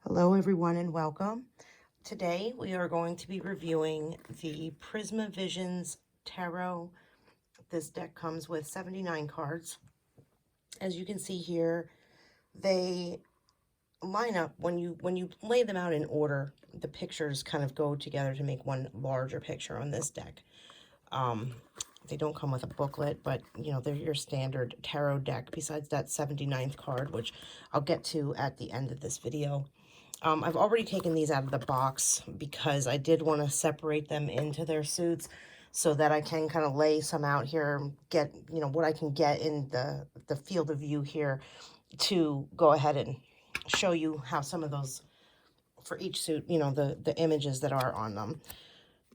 Hello everyone and welcome. Today we are going to be reviewing the Prisma Visions Tarot. This deck comes with 79 cards. As you can see here, they line up when you lay them out in order. The pictures kind of go together to make one larger picture on this deck. They don't come with a booklet, but you know, they're your standard tarot deck besides that 79th card, which I'll get to at the end of this video. I've already taken these out of the box because I did want to separate them into their suits so that I can kind of lay some out here, get, you know, what I can get in the field of view here to go ahead and show you how some of those, for each suit, you know, the images that are on them.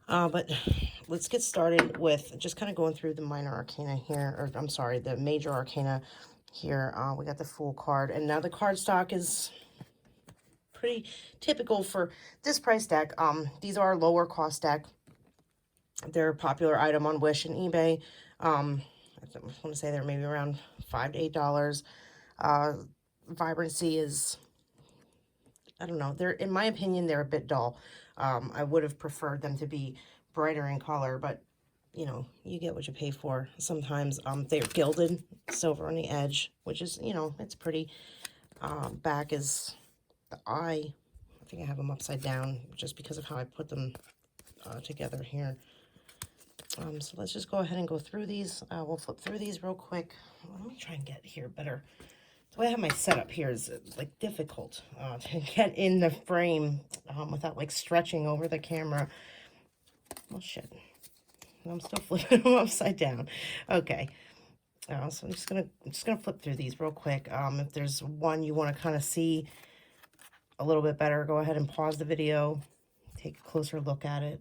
But let's get started with just kind of going through the minor arcana here, or I'm sorry, the major arcana here. We got the Fool card, and now the card stock is pretty typical for this price deck. These are lower cost deck. They're a popular item on Wish and eBay. I want to say they're maybe around $5 to $8. Vibrancy is, I don't know, they're, in my opinion, they're a bit dull. I would have preferred them to be brighter in color, but you know, you get what you pay for. Sometimes they're gilded, silver on the edge, which is, you know, it's pretty. Back is the eye. I think I have them upside down just because of how I put them together here. So let's just go ahead and go through these. We'll flip through these real quick. Let me try and get here better. The way I have my setup here is like difficult to get in the frame without like stretching over the camera. Oh shit. I'm still flipping them upside down. Okay. So I'm just gonna flip through these real quick. If there's one you want to kind of see a little bit better, go ahead and pause the video, take a closer look at it.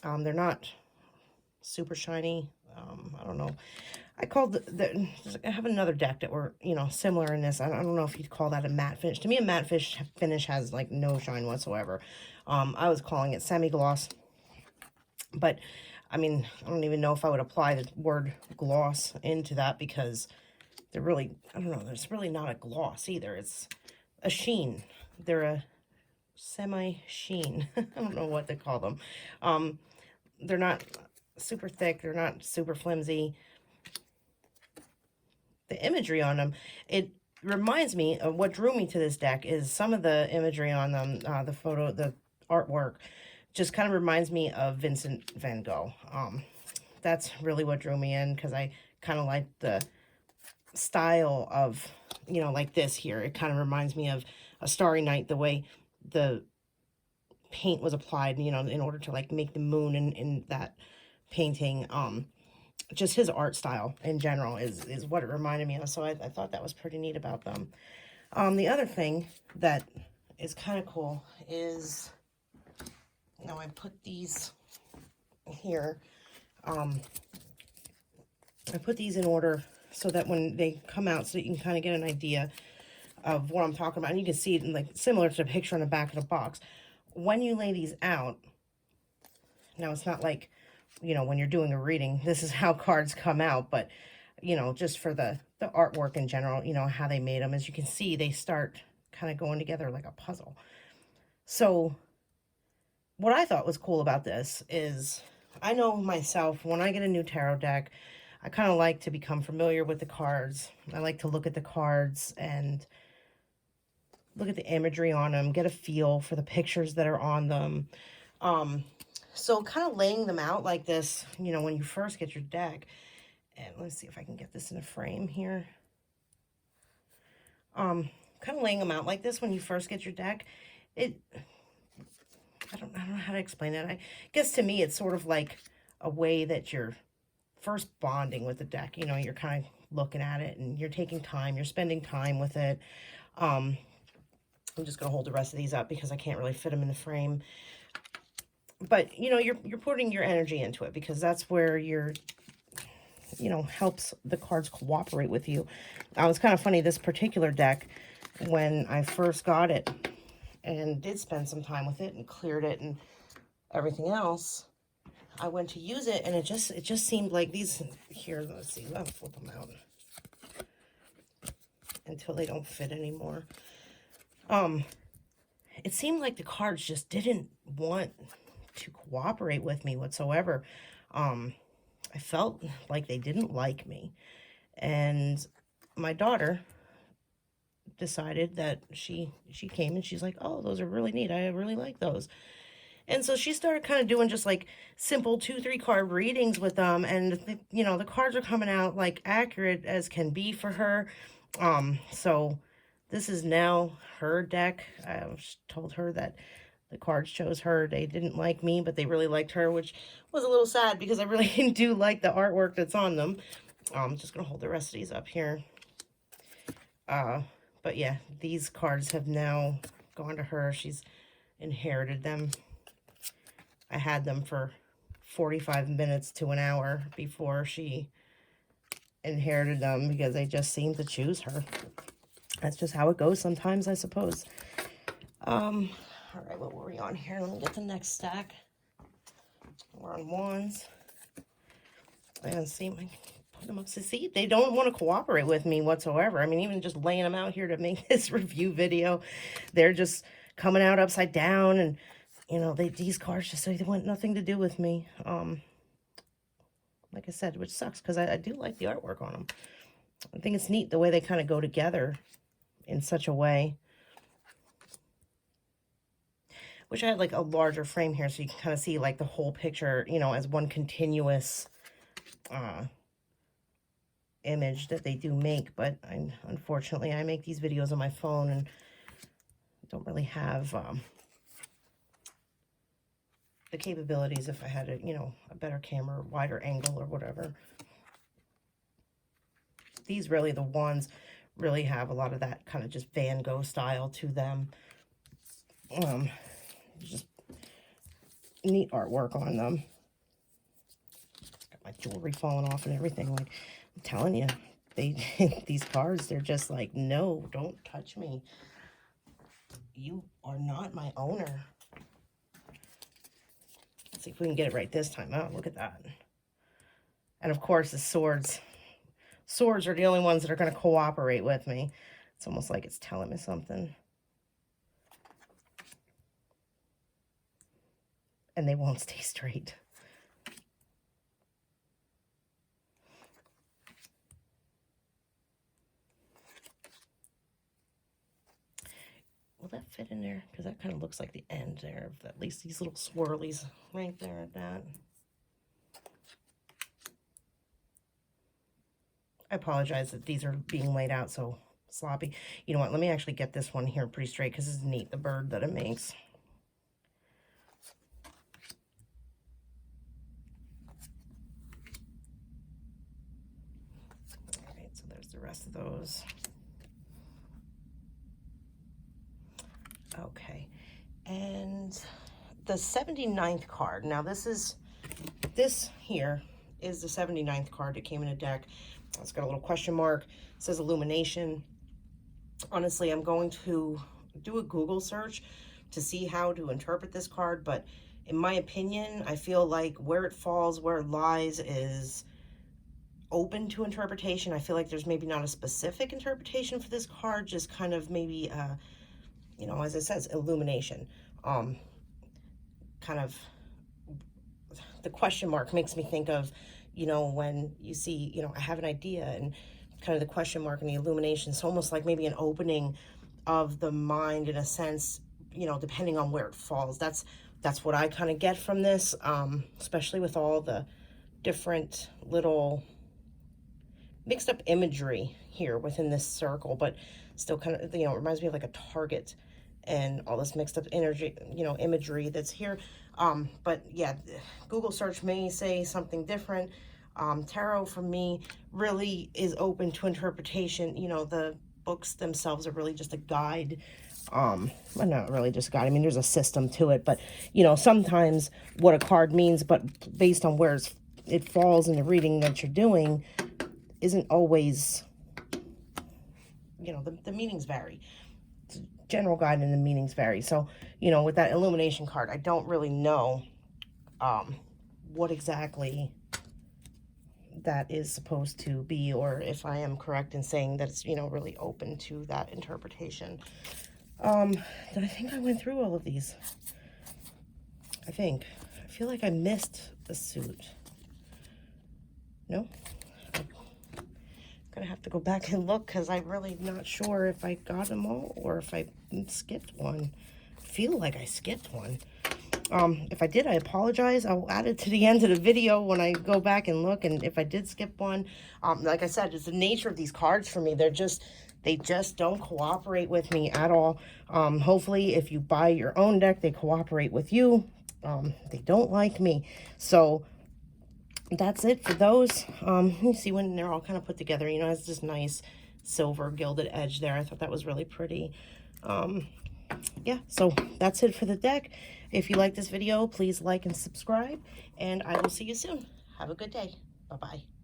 They're not super shiny. I don't know. I have another deck that were, you know, similar in this. I don't know if you'd call that a matte finish. To me, a matte finish has like no shine whatsoever. I was calling it semi-gloss, but I mean, I don't even know if I would apply the word gloss into that because they're really, I don't know, there's really not a gloss either. It's a sheen. They're a semi-sheen. I don't know what to call them. They're not super thick. They're not super flimsy. The imagery on them, it reminds me of what drew me to this deck is some of the imagery on them, the artwork, just kind of reminds me of Vincent van Gogh. That's really what drew me in because I kind of like the style of, you know, like this here. It kind of reminds me of A Starry Night, the way the paint was applied, you know, in order to like make the moon in that painting. Just his art style in general is what it reminded me of. So I thought that was pretty neat about them. The other thing that is kind of cool is, you know, I put these here. I put these in order so that when they come out, so you can kind of get an idea of what I'm talking about. And you can see it in, like, similar to the picture on the back of the box. When you lay these out, now it's not like, you know, when you're doing a reading, this is how cards come out, but, you know, just for the artwork in general, you know, how they made them, as you can see, they start kind of going together like a puzzle. So what I thought was cool about this is, I know myself, when I get a new tarot deck, I kind of like to become familiar with the cards. I like to look at the cards and look at the imagery on them, get a feel for the pictures that are on them. So kind of laying them out like this, you know, when you first get your deck, and let's see if I can get this in a frame here. Kind of laying them out like this when you first get your deck, I don't know how to explain it. I guess to me, it's sort of like a way that you're first bonding with the deck. You know, you're kind of looking at it and you're taking time, you're spending time with it. I'm just going to hold the rest of these up because I can't really fit them in the frame. But, you know, you're putting your energy into it because that's where you're, you know, helps the cards cooperate with you. It was kind of funny, this particular deck, when I first got it and did spend some time with it and cleared it and everything else, I went to use it and it just seemed like these, here, let's see, I'll flip them out. until they don't fit anymore. It seemed like the cards just didn't want to cooperate with me whatsoever. I felt like they didn't like me. And my daughter decided that she came and she's like, oh, those are really neat. I really like those. And so she started kind of doing just like simple 2-3 card readings with them. And, the cards are coming out like accurate as can be for her. So this is now her deck. I told her that the cards chose her. They didn't like me, but they really liked her, which was a little sad because I really do like the artwork that's on them. I'm just going to hold the rest of these up here. But yeah, these cards have now gone to her. She's inherited them. I had them for 45 minutes to an hour before she inherited them because they just seemed to choose her. That's just how it goes sometimes, I suppose. All right, what were we on here? Let me get the next stack. We're on ones. And see, put them up. So see, they don't want to cooperate with me whatsoever. I mean, even just laying them out here to make this review video, they're just coming out upside down, and these cards just say they want nothing to do with me. Like I said, which sucks because I do like the artwork on them. I think it's neat the way they kind of go together in such a way. Wish I had like a larger frame here so you can kind of see like the whole picture, as one continuous image that they do make. But unfortunately, I make these videos on my phone and don't really have the capabilities if I had a better camera, wider angle or whatever. These really, the ones really have a lot of that kind of just Van Gogh style to them. Just neat artwork on them. Got my jewelry falling off and everything. Like, I'm telling you, these cards, they're just like, no, don't touch me. You are not my owner. Let's see if we can get it right this time. Oh, look at that. And of course, the swords. Swords are the only ones that are going to cooperate with me. It's almost like it's telling me something. And they won't stay straight. Will that fit in there? Because that kind of looks like the end there of at least these little swirlies right there at that. I apologize that these are being laid out so sloppy. You know what? Let me actually get this one here pretty straight because this is neat, the bird that it makes. All right, so there's the rest of those. Okay, and the 79th card. Now this here is the 79th card that came in a deck. It's got a little question mark. It says illumination. Honestly, I'm going to do a Google search to see how to interpret this card, but in my opinion, I feel like where it falls, where it lies is open to interpretation. I feel like there's maybe not a specific interpretation for this card, just kind of maybe as it says, illumination. Kind of the question mark makes me think of, when you see, I have an idea and kind of the question mark and the illumination. It's almost like maybe an opening of the mind in a sense, depending on where it falls. That's what I kind of get from this, especially with all the different little mixed up imagery here within this circle, but still kind of, it reminds me of like a target and all this mixed up energy, imagery that's here. But yeah, Google search may say something different. Tarot for me really is open to interpretation. The books themselves are really just a guide. Well, not really just a guide. I mean, there's a system to it, but sometimes what a card means, but based on where it falls in the reading that you're doing, isn't always, the meanings vary. It's a general guide and the meanings vary. So, with that illumination card, I don't really know what exactly that is supposed to be, or if I am correct in saying that it's, you know, really open to that interpretation. I think I went through all of these. I feel like I missed a suit. No? I'm gonna have to go back and look because I'm really not sure if I got them all or if I skipped one. I feel like I skipped one. If I did, I apologize. I'll add it to the end of the video when I go back and look. And if I did skip one, like I said, it's the nature of these cards for me. They just don't cooperate with me at all. Hopefully, if you buy your own deck, they cooperate with you. They don't like me. So that's it for those. You see when they're all kind of put together, you know, it's this nice silver gilded edge there. I thought that was really pretty. Yeah, so that's it for the deck. If you like this video, please like and subscribe, and I will see you soon. Have a good day. Bye-bye.